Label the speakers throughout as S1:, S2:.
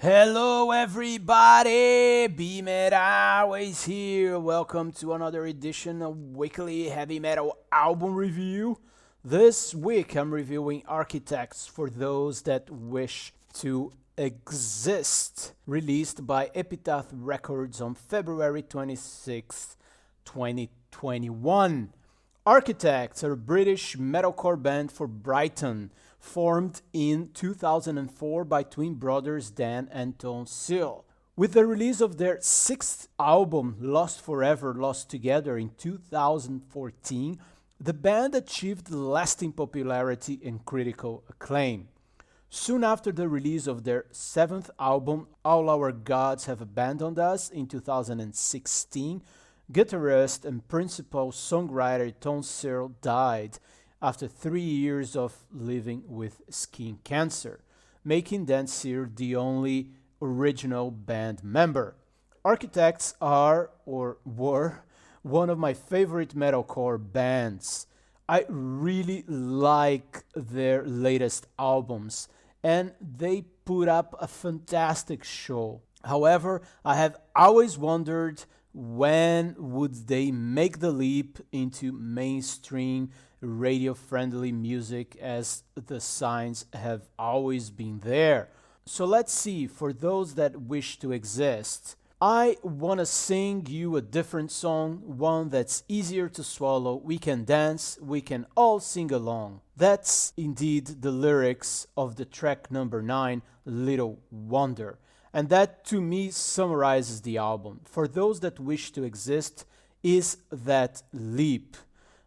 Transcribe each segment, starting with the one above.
S1: Hello everybody, BeMetalways here. Welcome to another edition of Weekly Heavy Metal Album Review. This week I'm reviewing Architects for Those That Wish to Exist, released by Epitaph Records on February 26, 2021. Architects are a British metalcore band for Brighton, formed in 2004 by twin brothers Dan and Tom Seal. With the release of their sixth album, Lost Forever, Lost Together, in 2014, the band achieved lasting popularity and critical acclaim. Soon after the release of their seventh album, All Our Gods Have Abandoned Us, in 2016, guitarist and principal songwriter Tom Searle died after 3 years of living with skin cancer, making Dan Searle the only original band member. Architects are, or were, one of my favorite metalcore bands. I really like their latest albums, and they put up a fantastic show. However, I have always wondered when would they make the leap into mainstream radio-friendly music, as the signs have always been there. So let's see, for those that wish to exist, I want to sing you a different song, one that's easier to swallow. We can dance, we can all sing along. That's indeed the lyrics of the track number 9, Little Wonder. And that, to me, summarizes the album. For those that wish to exist is that leap.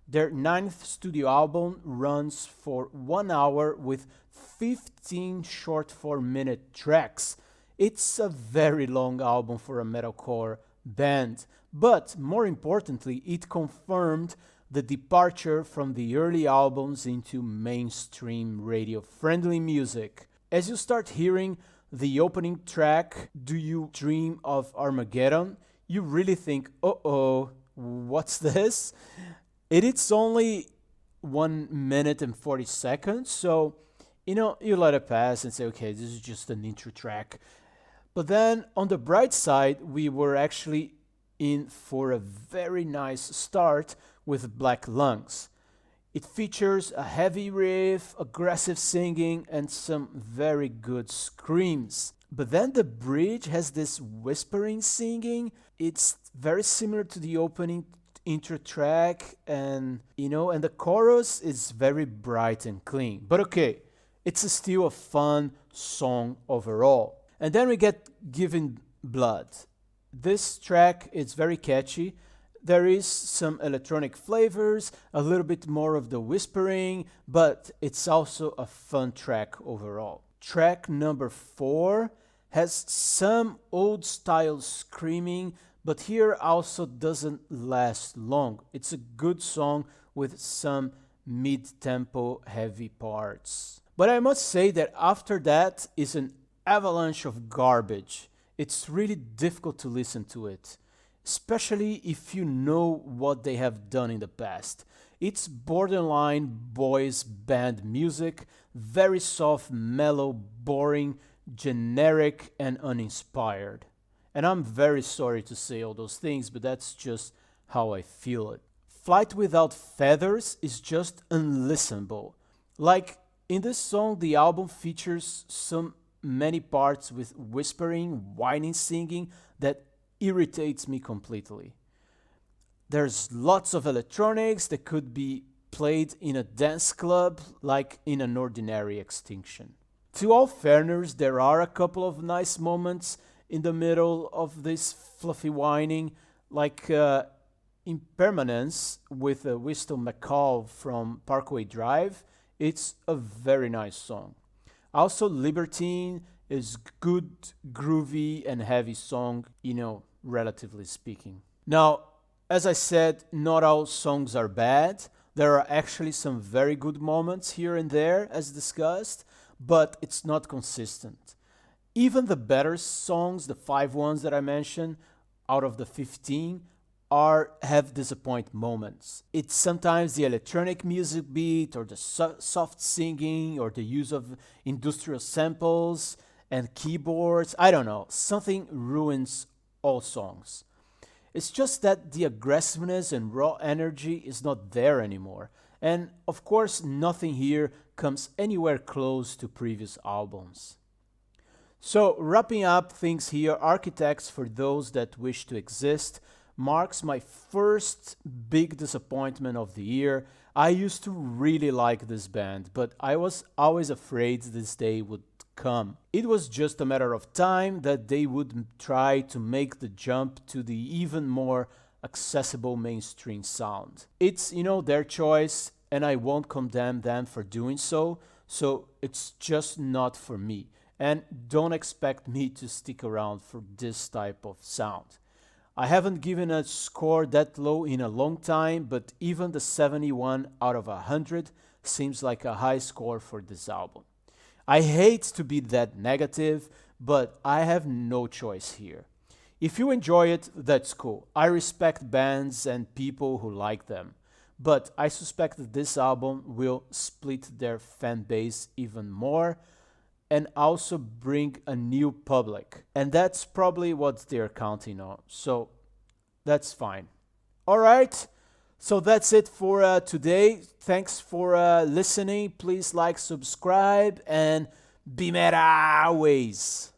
S1: Their ninth studio album runs for 1 hour with 15 short 4-minute tracks. It's a very long album for a metalcore band, but more importantly, it confirmed the departure from the early albums into mainstream radio-friendly music. As you start hearing the opening track, Do You Dream of Armageddon, you really think, uh-oh, what's this? It's only 1 minute and 40 seconds, so, you let it pass and say, okay, this is just an intro track. But then, on the bright side, we were actually in for a very nice start with Black Lungs. It features a heavy riff, aggressive singing, and some very good screams. But then the bridge has this whispering singing. It's very similar to the opening intro track, and the chorus is very bright and clean. But okay, it's still a fun song overall. And then we get Giving Blood. This track is very catchy. There is some electronic flavors, a little bit more of the whispering, but it's also a fun track overall. Track number 4 has some old style screaming, but here also doesn't last long. It's a good song with some mid-tempo heavy parts. But I must say that after that is an avalanche of garbage. It's really difficult to listen to it, especially if you know what they have done in the past. It's borderline boys band music, very soft, mellow, boring, generic, and uninspired. And I'm very sorry to say all those things, but that's just how I feel it. Flight Without Feathers is just unlistenable. Like, in this song, the album features many parts with whispering, whining singing that irritates me completely. There's lots of electronics that could be played in a dance club, like in An Ordinary Extinction. To all fairness, there are a couple of nice moments in the middle of this fluffy whining, like Impermanence with Whistle McCall from Parkway Drive. It's a very nice song. Also, Libertine is good, groovy, and heavy song, relatively speaking. Now, as I said, not all songs are bad. There are actually some very good moments here and there, as discussed, but it's not consistent. Even the better songs, the 5 ones that I mentioned, out of the 15, have disappoint moments. It's sometimes the electronic music beat or the soft singing or the use of industrial samples, and keyboards. I don't know, something ruins all songs. It's just that the aggressiveness and raw energy is not there anymore. And of course, nothing here comes anywhere close to previous albums. So, wrapping up things here, Architects, for those that wish to exist, marks my first big disappointment of the year. I used to really like this band, but I was always afraid this day would come. It was just a matter of time that they would try to make the jump to the even more accessible mainstream sound. It's, their choice, and I won't condemn them for doing so, so it's just not for me. And don't expect me to stick around for this type of sound. I haven't given a score that low in a long time, but even the 71 out of 100 seems like a high score for this album. I hate to be that negative, but I have no choice here. If you enjoy it, that's cool. I respect bands and people who like them. But I suspect that this album will split their fan base even more and also bring a new public. And that's probably what they're counting on. So that's fine. All right. So that's it for today. Thanks for listening. Please like, subscribe, and BeMetalways.